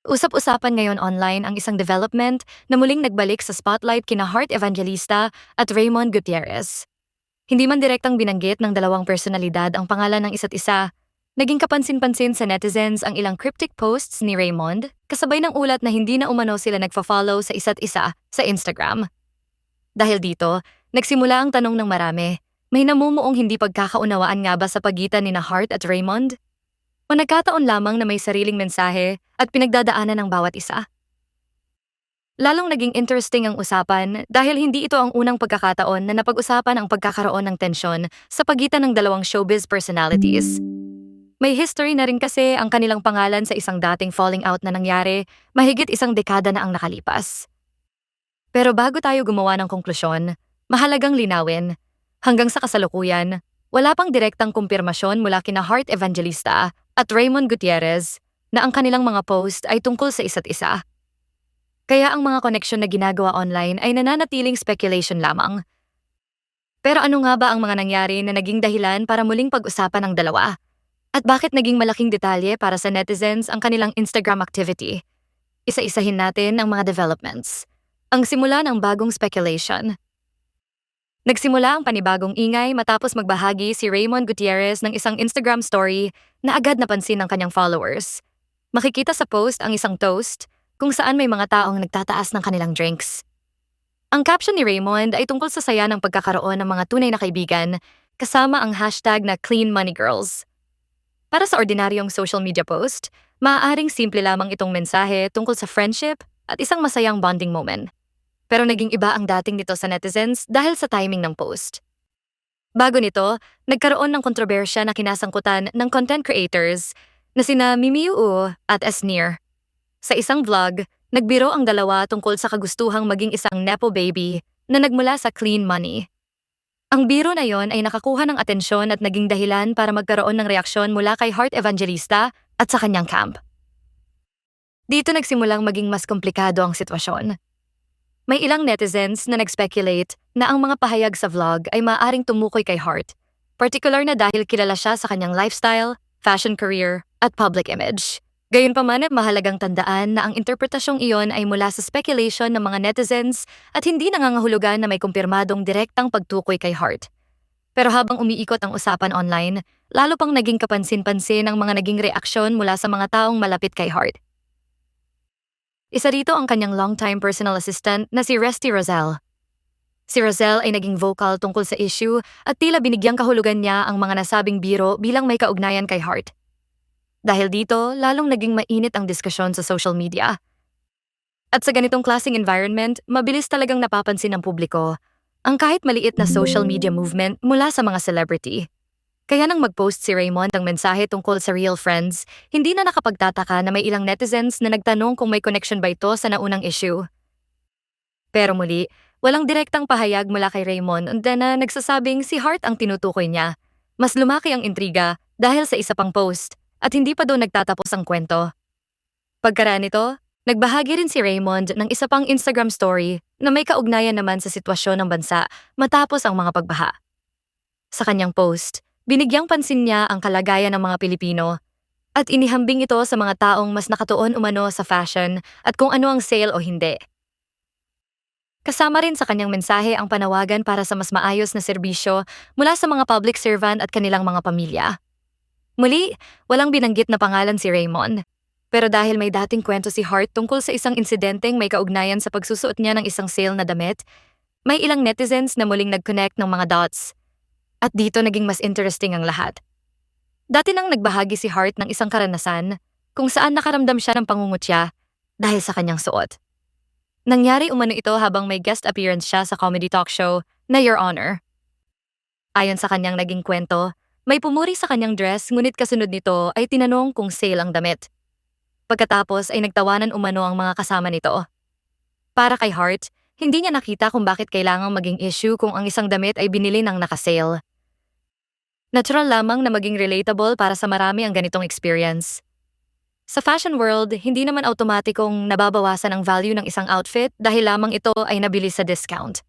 Usap-usapan ngayon online ang isang development na muling nagbalik sa spotlight kina Heart Evangelista at Raymond Gutierrez. Hindi man direktang binanggit ng dalawang personalidad ang pangalan ng isa't isa, naging kapansin-pansin sa netizens ang ilang cryptic posts ni Raymond kasabay ng ulat na hindi na umano sila nagfa-follow sa isa't isa sa Instagram. Dahil dito, nagsimula ang tanong ng marami, may namumuong hindi pagkakaunawaan nga ba sa pagitan ni Heart at Raymond? O nagkataon lamang na may sariling mensahe at pinagdadaanan ng bawat isa? Lalong naging interesting ang usapan dahil hindi ito ang unang pagkakataon na napag-usapan ang pagkakaroon ng tensyon sa pagitan ng dalawang showbiz personalities. May history na rin kasi ang kanilang pangalan sa isang dating falling out na nangyari mahigit isang dekada na ang nakalipas. Pero bago tayo gumawa ng konklusyon, mahalagang linawin, hanggang sa kasalukuyan, wala pang direktang kumpirmasyon mula kina Heart Evangelista at Raymond Gutierrez na ang kanilang mga post ay tungkol sa isa't isa. Kaya ang mga koneksyon na ginagawa online ay nananatiling speculation lamang. Pero ano nga ba ang mga nangyari na naging dahilan para muling pag-usapan ng dalawa? At bakit naging malaking detalye para sa netizens ang kanilang Instagram activity? Isa-isahin natin ang mga developments. Ang simula ng bagong speculation. Nagsimula ang panibagong ingay matapos magbahagi si Raymond Gutierrez ng isang Instagram story na agad napansin ng kanyang followers. Makikita sa post ang isang toast kung saan may mga taong nagtataas ng kanilang drinks. Ang caption ni Raymond ay tungkol sa saya ng pagkakaroon ng mga tunay na kaibigan kasama ang hashtag na #CleanMoneyGirls. Para sa ordinaryong social media post, maaaring simple lamang itong mensahe tungkol sa friendship at isang masayang bonding moment. Pero naging iba ang dating nito sa netizens dahil sa timing ng post. Bago nito, nagkaroon ng kontrobersya na kinasangkutan ng content creators na sina Mimi Uu at Esnir. Sa isang vlog, nagbiro ang dalawa tungkol sa kagustuhang maging isang nepo baby na nagmula sa Clean Money. Ang biro na yon ay nakakuha ng atensyon at naging dahilan para magkaroon ng reaksyon mula kay Heart Evangelista at sa kanyang camp. Dito nagsimulang maging mas komplikado ang sitwasyon. May ilang netizens na nag-speculate na ang mga pahayag sa vlog ay maaaring tumukoy kay Heart, particular na dahil kilala siya sa kanyang lifestyle, fashion career, at public image. Gayunpaman, mahalagang tandaan na ang interpretasyong iyon ay mula sa speculation ng mga netizens at hindi nangangahulugan na may kumpirmadong direktang pagtukoy kay Heart. Pero habang umiikot ang usapan online, lalo pang naging kapansin-pansin ang mga naging reaksyon mula sa mga taong malapit kay Heart. Isa rito ang kanyang longtime personal assistant na si Resty Roselle. Si Roselle ay naging vocal tungkol sa issue at tila binigyang kahulugan niya ang mga nasabing biro bilang may kaugnayan kay Heart. Dahil dito, lalong naging mainit ang diskusyon sa social media. At sa ganitong klaseng environment, mabilis talagang napapansin ng publiko ang kahit maliit na social media movement mula sa mga celebrity. Kaya nang mag-post si Raymond ng mensahe tungkol sa real friends, hindi na nakapagtataka na may ilang netizens na nagtanong kung may connection ba ito sa naunang issue. Pero muli, walang direktang pahayag mula kay Raymond na nagsasabing si Heart ang tinutukoy niya. Mas lumaki ang intriga dahil sa isa pang post. At hindi pa doon nagtatapos ang kwento. Pagkaraan nito, nagbahagi rin si Raymond ng isa pang Instagram story na may kaugnayan naman sa sitwasyon ng bansa matapos ang mga pagbaha. Sa kanyang post, binigyang pansin niya ang kalagayan ng mga Pilipino at inihambing ito sa mga taong mas nakatuon umano sa fashion at kung ano ang sale o hindi. Kasama rin sa kanyang mensahe ang panawagan para sa mas maayos na serbisyo mula sa mga public servant at kanilang mga pamilya. Muli, walang binanggit na pangalan si Raymond. Pero dahil may dating kwento si Heart tungkol sa isang insidenteng may kaugnayan sa pagsusuot niya ng isang sale na damit, may ilang netizens na muling nag-connect ng mga dots. At dito naging mas interesting ang lahat. Dati nang nagbahagi si Heart ng isang karanasan kung saan nakaramdam siya ng pangungutya dahil sa kanyang suot. Nangyari umano ito habang may guest appearance siya sa comedy talk show na Your Honor. Ayon sa kanyang naging kwento, may pumuri sa kanyang dress ngunit kasunod nito ay tinanong kung sale ang damit. Pagkatapos ay nagtawanan umano ang mga kasama nito. Para kay Heart, hindi niya nakita kung bakit kailangang maging issue kung ang isang damit ay binili ng nakasale. Natural lamang na maging relatable para sa marami ang ganitong experience. Sa fashion world, hindi naman automatikong nababawasan ang value ng isang outfit dahil lamang ito ay nabili sa discount.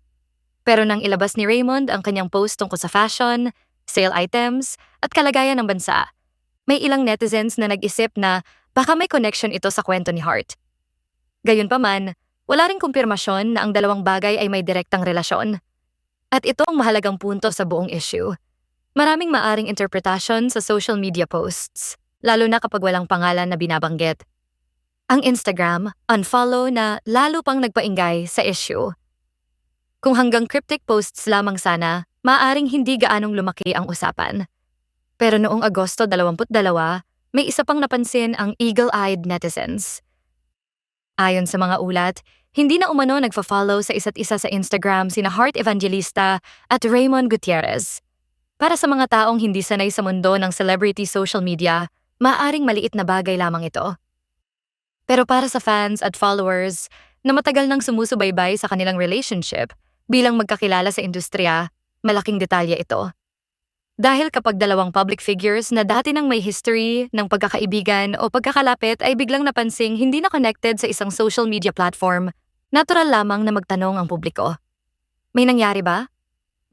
Pero nang ilabas ni Raymond ang kanyang post tungkol sa fashion, sale items, at kalagayan ng bansa, may ilang netizens na nag-isip na Baka may connection ito sa kwento ni Hart. Gayunpaman, wala ring kumpirmasyon na ang dalawang bagay ay may direktang relasyon. At ito ang mahalagang punto sa buong issue. Maraming maaring interpretasyon sa social media posts, lalo na kapag walang pangalan na binabanggit. Ang Instagram, unfollow na lalo pang nagpaingay sa issue. Kung hanggang cryptic posts lamang sana, maaring hindi gaanong lumaki ang usapan. Pero noong Agosto 22, may isa pang napansin ang eagle-eyed netizens. Ayon sa mga ulat, hindi na umano nagfa-follow sa isa't isa sa Instagram sina Hart Evangelista at Raymond Gutierrez. Para sa mga taong hindi sanay sa mundo ng celebrity social media, maaaring maliit na bagay lamang ito. Pero para sa fans at followers na matagal nang sumusubaybay sa kanilang relationship bilang magkakilala sa industriya, malaking detalye ito. Dahil kapag dalawang public figures na dati nang may history ng pagkakaibigan o pagkakalapit ay biglang napansing hindi na connected sa isang social media platform, natural lamang na magtanong ang publiko. May nangyari ba?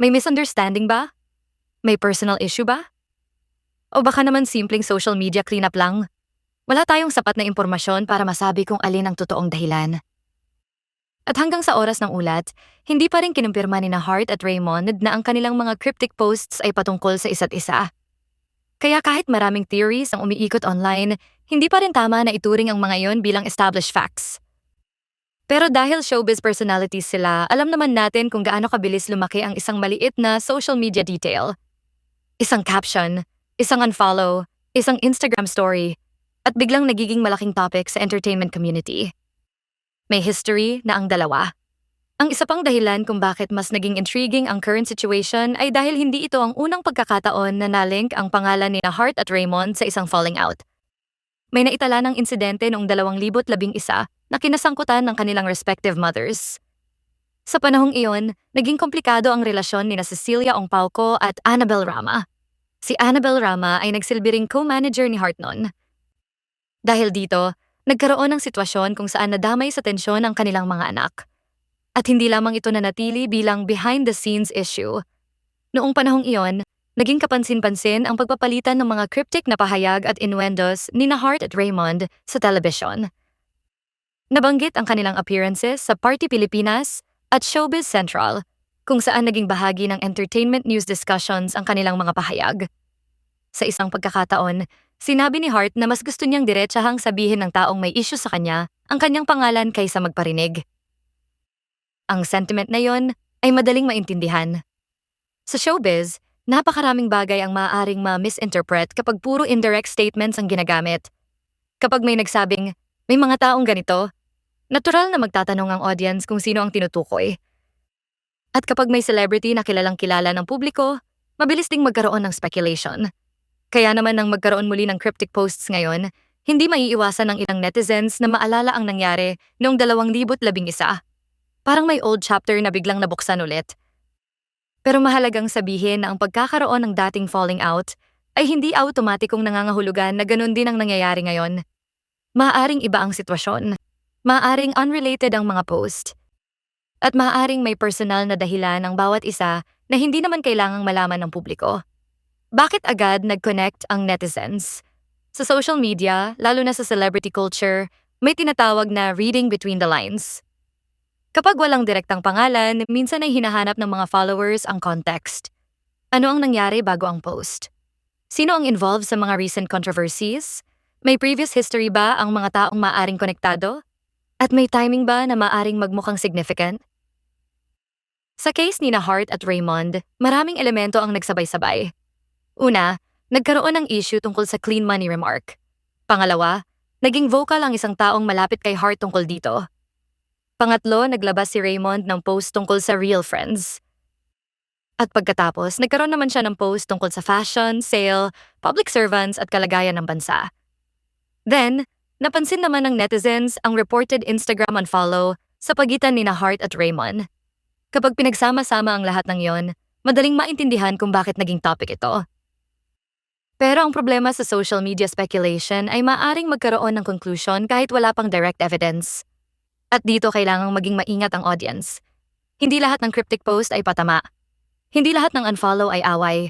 May misunderstanding ba? May personal issue ba? O baka naman simpleng social media cleanup lang? Wala tayong sapat na impormasyon para masabi kung alin ang totoong dahilan. At hanggang sa oras ng ulat, hindi pa rin kinumpirma ni na Hart at Raymond na ang kanilang mga cryptic posts ay patungkol sa isa't isa. Kaya kahit maraming theories ang umiikot online, hindi pa rin tama na ituring ang mga yon bilang established facts. Pero dahil showbiz personalities sila, alam naman natin kung gaano kabilis lumaki ang isang maliit na social media detail. Isang caption, isang unfollow, isang Instagram story, at biglang nagiging malaking topic sa entertainment community. May history na ang dalawa. Ang isa pang dahilan kung bakit mas naging intriguing ang current situation ay dahil hindi ito ang unang pagkakataon na nalink ang pangalan ni na Hart at Raymond sa isang falling out. May naitala ng insidente noong 2011 na kinasangkutan ng kanilang respective mothers. Sa panahong iyon, naging komplikado ang relasyon ni na Cecilia Ongpauco at Annabel Rama. Si Annabel Rama ay nagsilbi ring co-manager ni Hart noon. Dahil dito, nagkaroon ng sitwasyon kung saan nadamay sa tensyon ang kanilang mga anak. At hindi lamang ito nanatili bilang behind-the-scenes issue. Noong panahong iyon, naging kapansin-pansin ang pagpapalitan ng mga cryptic na pahayag at innuendos ni na Hart at Raymond sa telebisyon. Nabanggit ang kanilang appearances sa Party Pilipinas at Showbiz Central, kung saan naging bahagi ng entertainment news discussions ang kanilang mga pahayag. Sa isang pagkakataon, sinabi ni Hart na mas gusto niyang diretsahang sabihin ng taong may issue sa kanya ang kanyang pangalan kaysa magparinig. Ang sentiment na yon ay madaling maintindihan. Sa showbiz, napakaraming bagay ang maaaring ma-misinterpret kapag puro indirect statements ang ginagamit. Kapag may nagsabing, may mga taong ganito, natural na magtatanong ang audience kung sino ang tinutukoy. At kapag may celebrity na kilalang kilala ng publiko, mabilis ding magkaroon ng speculation. Kaya naman nang magkaroon muli ng cryptic posts ngayon, hindi maiiwasan ng ilang netizens na maalala ang nangyari noong 2011. Parang may old chapter na biglang nabuksan ulit. Pero mahalagang sabihin na ang pagkakaroon ng dating falling out ay hindi automatikong nangangahulugan na ganun din ang nangyayari ngayon. Maaaring iba ang sitwasyon. Maaaring unrelated ang mga post. At maaaring may personal na dahilan ang bawat isa na hindi naman kailangang malaman ng publiko. Bakit agad nag-connect ang netizens? Sa social media, lalo na sa celebrity culture, may tinatawag na reading between the lines. Kapag walang direktang pangalan, minsan ay hinahanap ng mga followers ang context. Ano ang nangyari bago ang post? Sino ang involved sa mga recent controversies? May previous history ba ang mga taong maaring konektado? At may timing ba na maaring magmukhang significant? Sa case ni na Hart at Raymond, maraming elemento ang nagsabay-sabay. Una, nagkaroon ng issue tungkol sa clean money remark. Pangalawa, naging vocal ang isang taong malapit kay Hart tungkol dito. Pangatlo, naglabas si Raymond ng post tungkol sa real friends. At pagkatapos, nagkaroon naman siya ng post tungkol sa fashion, sale, public servants at kalagayan ng bansa. Then, napansin naman ng netizens ang reported Instagram unfollow sa pagitan ni na Hart at Raymond. Kapag pinagsama-sama ang lahat ng yon, madaling maintindihan kung bakit naging topic ito. Pero ang problema sa social media speculation ay maaring magkaroon ng conclusion kahit wala pang direct evidence. At dito kailangang maging maingat ang audience. Hindi lahat ng cryptic post ay patama. Hindi lahat ng unfollow ay away.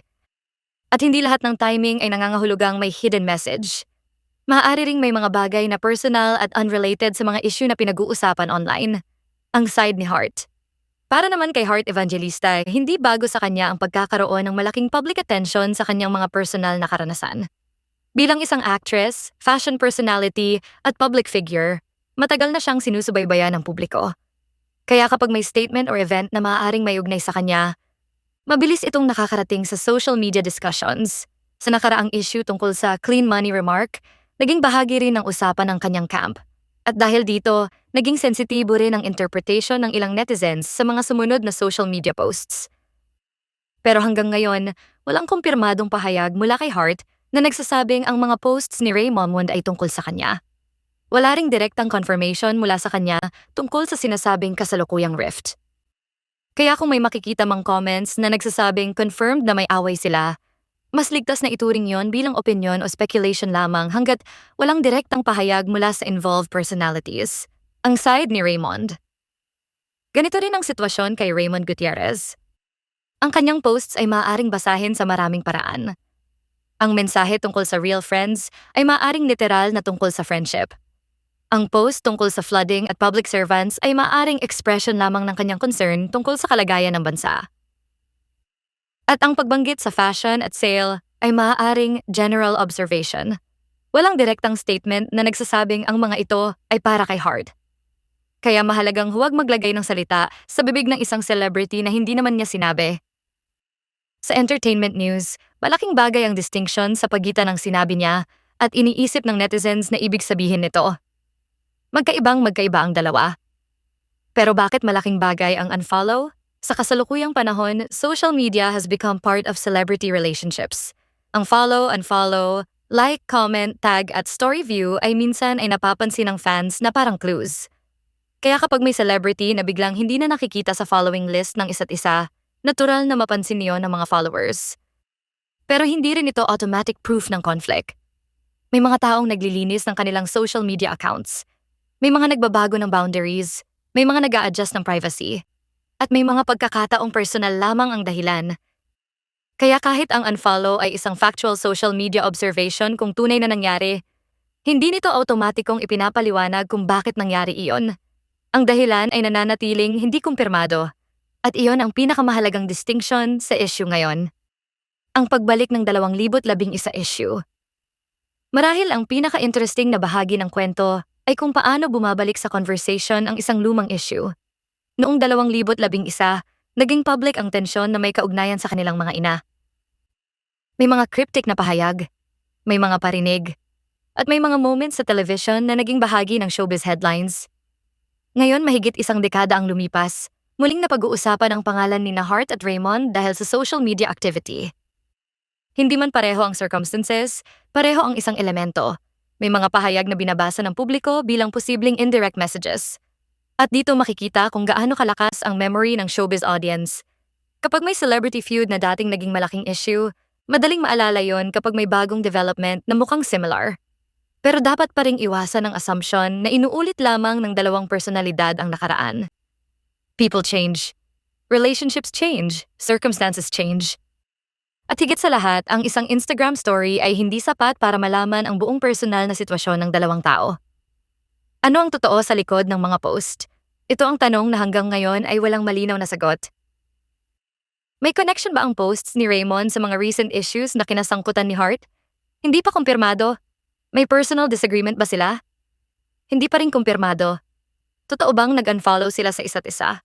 At hindi lahat ng timing ay nangangahulugang may hidden message. Maaari ring may mga bagay na personal at unrelated sa mga issue na pinag-uusapan online. Ang side ni Hart. Para naman kay Hart Evangelista, hindi bago sa kanya ang pagkakaroon ng malaking public attention sa kanyang mga personal na karanasan. Bilang isang actress, fashion personality, at public figure, matagal na siyang sinusubaybayan ng publiko. Kaya kapag may statement or event na maaaring may ugnay sa kanya, mabilis itong nakakarating sa social media discussions. Sa nakaraang issue tungkol sa clean money remark, naging bahagi rin ng usapan ng kanyang camp. At dahil dito, naging sensitibo rin ang interpretation ng ilang netizens sa mga sumunod na social media posts. Pero hanggang ngayon, walang kumpirmadong pahayag mula kay Hart na nagsasabing ang mga posts ni Raymond ay tungkol sa kanya. Wala ring direktang confirmation mula sa kanya tungkol sa sinasabing kasalukuyang rift. Kaya kung may makikita mang comments na nagsasabing confirmed na may away sila, mas ligtas na ituring yon bilang opinion o speculation lamang hanggat walang direktang pahayag mula sa involved personalities. Ang side ni Raymond. Ganito rin ang sitwasyon kay Raymond Gutierrez. Ang kanyang posts ay maaaring basahin sa maraming paraan. Ang mensahe tungkol sa real friends ay maaaring literal na tungkol sa friendship. Ang post tungkol sa flooding at public servants ay maaaring expression lamang ng kanyang concern tungkol sa kalagayan ng bansa. At ang pagbanggit sa fashion at sale ay maaaring general observation. Walang direktang statement na nagsasabing ang mga ito ay para kay Hart. Kaya mahalagang huwag maglagay ng salita sa bibig ng isang celebrity na hindi naman niya sinabi. Sa entertainment news, malaking bagay ang distinction sa pagitan ng sinabi niya at iniisip ng netizens na ibig sabihin nito. Magkaiba ang dalawa. Pero bakit malaking bagay ang unfollow? Sa kasalukuyang panahon, social media has become part of celebrity relationships. Ang follow, unfollow, like, comment, tag at story view ay minsan ay napapansin ng fans na parang clues. Kaya kapag may celebrity na biglang hindi na nakikita sa following list ng isa't isa, natural na mapansin niyon ng mga followers. Pero hindi rin ito automatic proof ng conflict. May mga taong naglilinis ng kanilang social media accounts. May mga nagbabago ng boundaries, may mga nag-a-adjust ng privacy, at may mga pagkakataong personal lamang ang dahilan. Kaya kahit ang unfollow ay isang factual social media observation kung tunay na nangyari, hindi nito automatikong ipinapaliwanag kung bakit nangyari iyon. Ang dahilan ay nananatiling hindi kumpirmado, at iyon ang pinakamahalagang distinction sa issue ngayon. Ang pagbalik ng 2011 issue. Marahil ang pinaka-interesting na bahagi ng kwento ay kung paano bumabalik sa conversation ang isang lumang issue. Noong 2011, naging public ang tensyon na may kaugnayan sa kanilang mga ina. May mga cryptic na pahayag, may mga parinig, at may mga moments sa television na naging bahagi ng showbiz headlines. Ngayon mahigit isang dekada ang lumipas, muling napag-uusapan ang pangalan ni Hart at Raymond dahil sa social media activity. Hindi man pareho ang circumstances, pareho ang isang elemento. May mga pahayag na binabasa ng publiko bilang posibleng indirect messages. At dito makikita kung gaano kalakas ang memory ng showbiz audience. Kapag may celebrity feud na dating naging malaking issue, madaling maalala yon kapag may bagong development na mukhang similar. Pero dapat pa ring iwasan ang assumption na inuulit lamang ng dalawang personalidad ang nakaraan. People change. Relationships change. Circumstances change. At higit sa lahat, ang isang Instagram story ay hindi sapat para malaman ang buong personal na sitwasyon ng dalawang tao. Ano ang totoo sa likod ng mga post? Ito ang tanong na hanggang ngayon ay walang malinaw na sagot. May connection ba ang posts ni Raymond sa mga recent issues na kinasangkutan ni Hart? Hindi pa kumpirmado. May personal disagreement ba sila? Hindi pa rin kumpirmado. Totoo bang nag-unfollow sila sa isa't isa?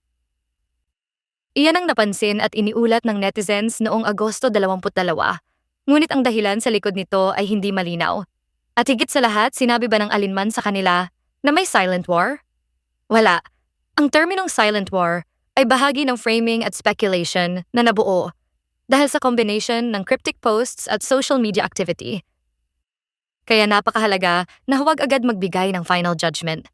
Iyan ang napansin at iniulat ng netizens noong Agosto 22, ngunit ang dahilan sa likod nito ay hindi malinaw. At higit sa lahat, sinabi ba ng alinman sa kanila na may silent war? Wala. Ang terminong silent war ay bahagi ng framing at speculation na nabuo dahil sa combination ng cryptic posts at social media activity. Kaya napakahalaga na huwag agad magbigay ng final judgment.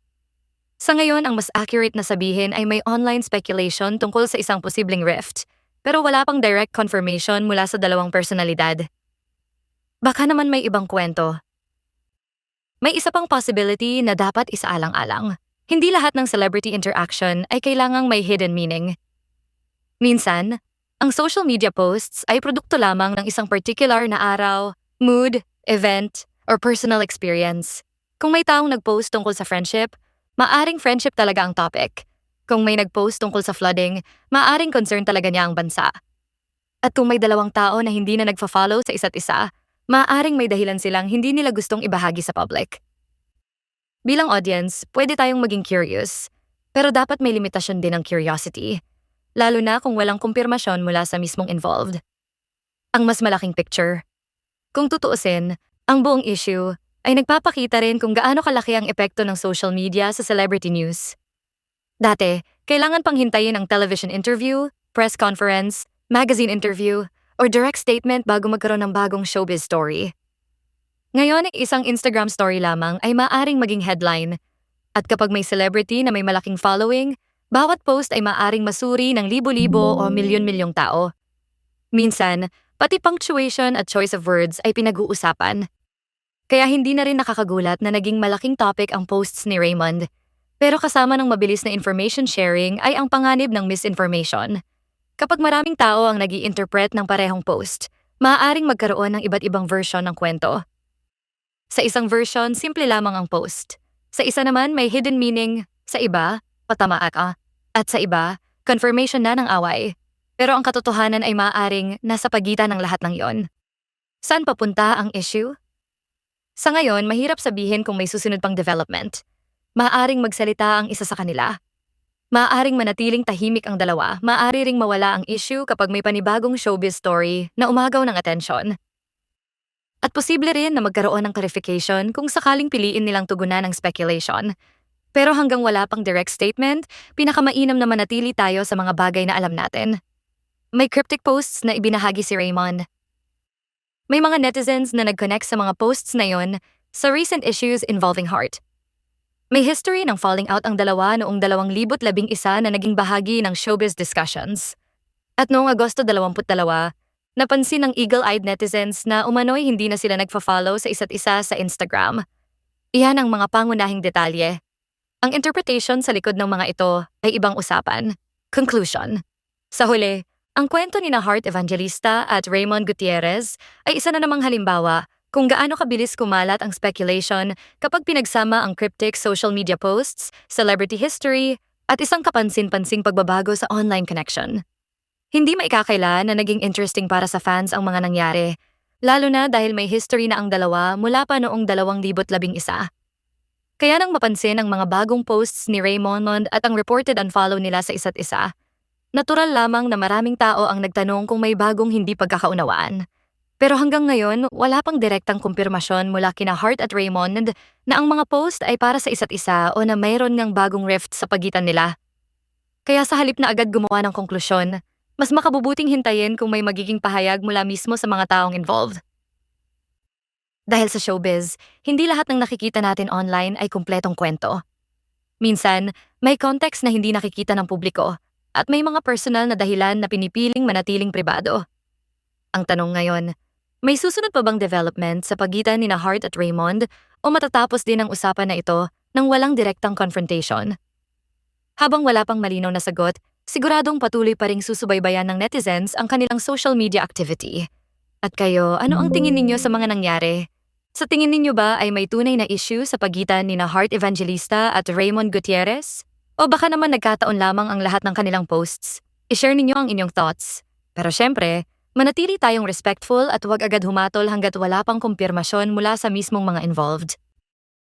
Sa ngayon, ang mas accurate na sabihin ay may online speculation tungkol sa isang posibleng rift, pero wala pang direct confirmation mula sa dalawang personalidad. Baka naman may ibang kwento. May isa pang possibility na dapat isaalang-alang. Hindi lahat ng celebrity interaction ay kailangang may hidden meaning. Minsan, ang social media posts ay produkto lamang ng isang particular na araw, mood, event, or personal experience. Kung may taong nag-post tungkol sa friendship, maaring friendship talaga ang topic. Kung may nag-post tungkol sa flooding, maaring concern talaga niya ang bansa. At kung may dalawang tao na hindi na nagfa-follow sa isa't isa, maaring may dahilan silang hindi nila gustong ibahagi sa public. Bilang audience, pwede tayong maging curious, pero dapat may limitasyon din ang curiosity, lalo na kung walang kumpirmasyon mula sa mismong involved. Ang mas malaking picture. Kung tutuusin, ang buong issue ay nagpapakita rin kung gaano kalaki ang epekto ng social media sa celebrity news. Dati, kailangan pang hintayin ang television interview, press conference, magazine interview, or direct statement bago magkaroon ng bagong showbiz story. Ngayon, isang Instagram story lamang ay maaring maging headline. At kapag may celebrity na may malaking following, bawat post ay maaring masuri ng libo-libo o milyon-milyong tao. Minsan, pati punctuation at choice of words ay pinag-uusapan. Kaya hindi na rin nakakagulat na naging malaking topic ang posts ni Raymond. Pero kasama ng mabilis na information sharing ay ang panganib ng misinformation. Kapag maraming tao ang nag-i-interpret ng parehong post, maaaring magkaroon ng iba't ibang version ng kwento. Sa isang version, simple lamang ang post. Sa isa naman, may hidden meaning. Sa iba, patamaan ka. At sa iba, confirmation na ng away. Pero ang katotohanan ay maaaring nasa pagitan ng lahat ng iyon. Saan papunta ang issue? Sa ngayon, mahirap sabihin kung may susunod pang development. Maaaring magsalita ang isa sa kanila. Maaaring manatiling tahimik ang dalawa. Maaari ring mawala ang issue kapag may panibagong showbiz story na umagaw ng atensyon. At posible rin na magkaroon ng clarification kung sakaling piliin nilang tugunan ang speculation. Pero hanggang wala pang direct statement, pinakamainam na manatili tayo sa mga bagay na alam natin. May cryptic posts na ibinahagi si Raymond. May mga netizens na nag-connect sa mga posts na yon sa recent issues involving Heart. May history ng falling out ang dalawa noong 2011 na naging bahagi ng showbiz discussions. At noong Agosto 22, napansin ng eagle-eyed netizens na umano'y hindi na sila nagfa-follow sa isa't isa sa Instagram. Iyan ang mga pangunahing detalye. Ang interpretation sa likod ng mga ito ay ibang usapan. Conclusion. Sa huli, ang kwento ni Heart Evangelista at Raymond Gutierrez ay isa na namang halimbawa kung gaano kabilis kumalat ang speculation kapag pinagsama ang cryptic social media posts, celebrity history, at isang kapansin-pansing pagbabago sa online connection. Hindi maikakaila na naging interesting para sa fans ang mga nangyari, lalo na dahil may history na ang dalawa mula pa noong 2011. Kaya nang mapansin ang mga bagong posts ni Raymond at ang reported unfollow nila sa isa't isa, natural lamang na maraming tao ang nagtanong kung may bagong hindi pagkakaunawaan. Pero hanggang ngayon, wala pang direktang kumpirmasyon mula kina Heart at Raymond na ang mga post ay para sa isa't isa o na mayroon ngang bagong rift sa pagitan nila. Kaya sa halip na agad gumawa ng konklusyon, mas makabubuting hintayin kung may magiging pahayag mula mismo sa mga taong involved. Dahil sa showbiz, hindi lahat ng nakikita natin online ay kumpletong kwento. Minsan, may context na hindi nakikita ng publiko at may mga personal na dahilan na pinipiling manatiling pribado. Ang tanong ngayon, may susunod pa bang development sa pagitan ni Heart at Raymond o matatapos din ang usapan na ito nang walang direktang confrontation? Habang wala pang malinaw na sagot, siguradong patuloy pa ring susubaybayan ng netizens ang kanilang social media activity. At kayo, ano ang tingin ninyo sa mga nangyari? Sa tingin ninyo ba ay may tunay na issue sa pagitan ni Heart Evangelista at Raymond Gutierrez? O baka naman nagkataon lamang ang lahat ng kanilang posts? I-share ninyo ang inyong thoughts. Pero syempre, manatili tayong respectful at huwag agad humatol hanggat wala pang kumpirmasyon mula sa mismong mga involved.